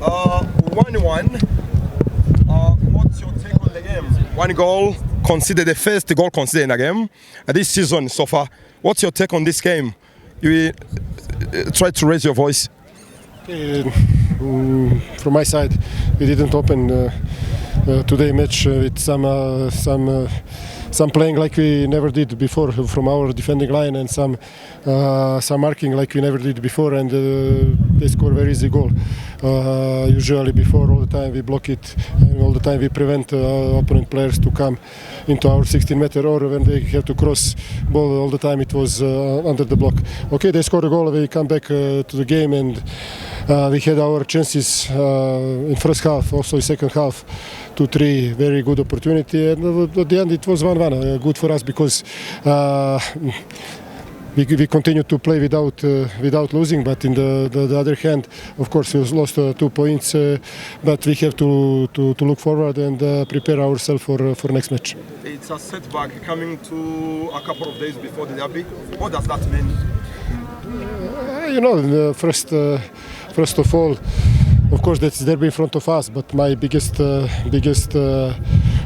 1-1. What's your take on the game? One goal considered, the first goal considered in the game this season so far. What's your take on this game? You try to raise your voice. From my side, we didn't open today match with some playing like we never did before from our defending line, and some marking like we never did before, and they score very easy goal. Usually before, all the time we block it, and all the time we prevent opponent players to come into our 16-meter, or when they have to cross ball, all the time it was under the block. Okay, they scored a goal, we come back to the game, and we had our chances in first half, also in second half, 2-3 very good opportunity, and at the end it was 1-1, good for us because we continue to play without losing, but in the other hand, of course, we lost 2 points, but we have to look forward and prepare ourselves for next match. It's a setback coming to a couple of days before the derby. What does that mean? First of all, of course, that's derby in front of us. But my biggest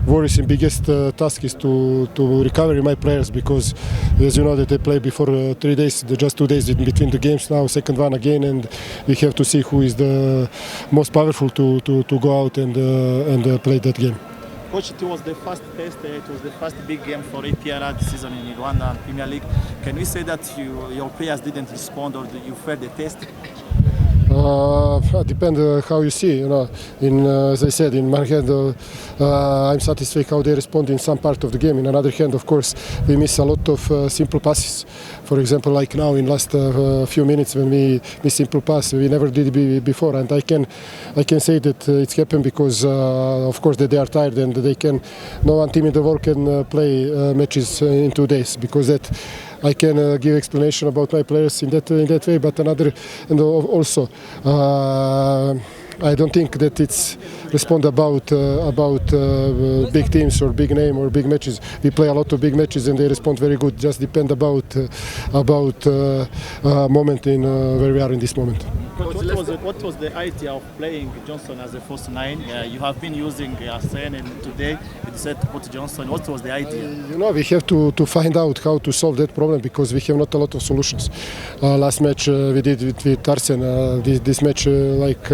worries and biggest task is to recover my players, because, as you know, that they play before 3 days, just 2 days in between the games. Now, second one again, and we have to see who is the most powerful to go out and play that game. Coach, it was the first test, it was the first big game for APR this season in Rwanda Premier League. Can we say that your players didn't respond, or you failed the test? Depends how you see. As I said, in one hand, I'm satisfied how they respond in some part of the game. In another hand, of course, we miss a lot of simple passes. For example, like now in last few minutes when we miss simple pass, we never did it before. And I can say that it's happened because, of course, that they are tired, and no one team in the world can play matches in 2 days, because that. I can give explanation about my players in that way, but and also I don't think that it's respond about big teams or big name or big matches. We play a lot of big matches and they respond very good. Just depend about moment in where we are in this moment. What was the idea of playing Johnson as a first nine? You have been using Sen, and today you decided to put Johnson. What was the idea? We have to find out how to solve that problem, because we have not a lot of solutions. Last match we did with Arsen. This match like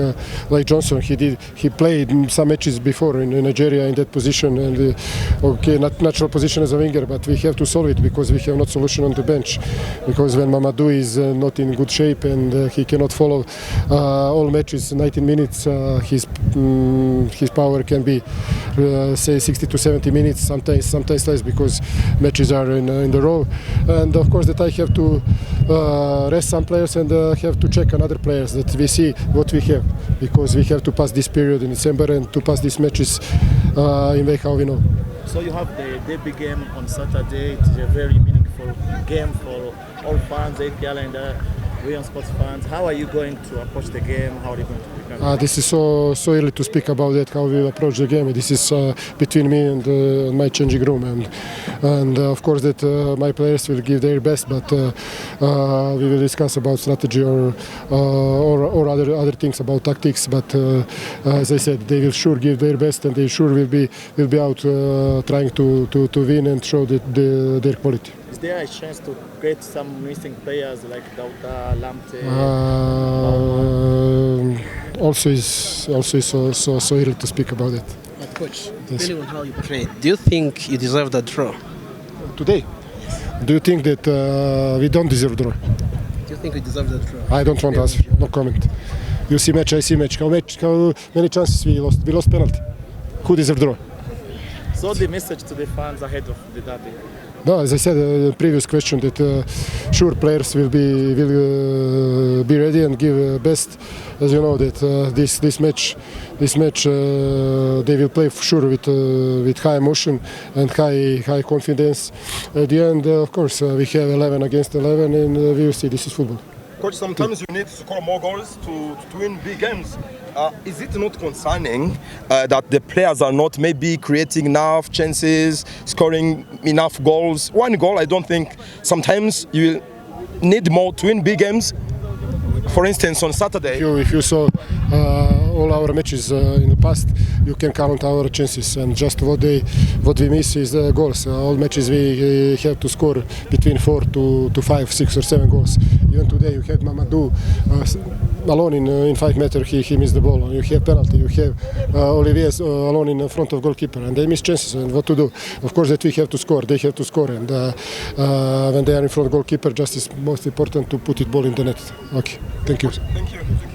Johnson, he played some matches before in Nigeria in that position, and not natural position as a winger, but we have to solve it because we have not solution on the bench. Because when Mamadou is not in good shape and he cannot follow all matches 19 minutes, his power can be say 60 to 70 minutes, sometimes less, because matches are in the row. And of course that I have to rest some players and have to check another players that we see what we have, because we have to pass this period in December and to pass these matches in way how we know. So you have the derby game on Saturday. It's a very meaningful game for all fans, APL and Rayon sports fans. How are you going to approach the game? How are you going to prepare? This is so early to speak about that, how we approach the game. This is between me and my changing room, and of course that my players will give their best, but we will discuss about strategy or other things about tactics. But as I said, they will sure give their best, and they sure will be out trying to win and show their quality. Is there a chance to get some missing players like Dauda, Lamte? Also is so early to speak about it. But coach, yes. Depending on how you portray it, do you think you deserve that draw? Today? Do you think that we don't deserve draw? Do you think we deserve that draw? I don't want to answer. No comment. You see match, I see match. How many chances we lost? We lost penalty. Who deserve draw? So the message to the fans ahead of the derby? No, as I said in the previous question, that sure players will be ready and give best. As you know that this match they will play for sure with high emotion and high confidence. At the end, of course, we have 11 against 11, and we will see. This is football. Coach, sometimes you need to score more goals to win big games. Is it not concerning that the players are not maybe creating enough chances, scoring enough goals? One goal, I don't think. Sometimes you need more to win big games. For instance, on Saturday. If you saw all our matches in the past, you can count our chances, and just what we miss is goals. All matches we have to score between 4 to 5, 6 or 7 goals. Even today you had Mamadou alone in 5 meters, he missed the ball. You have penalty, you have Olivier alone in front of goalkeeper, and they miss chances. And what to do? Of course that we have to score, they have to score, and when they are in front of goalkeeper, just is most important to put it ball in the net. Okay, thank you. Thank you.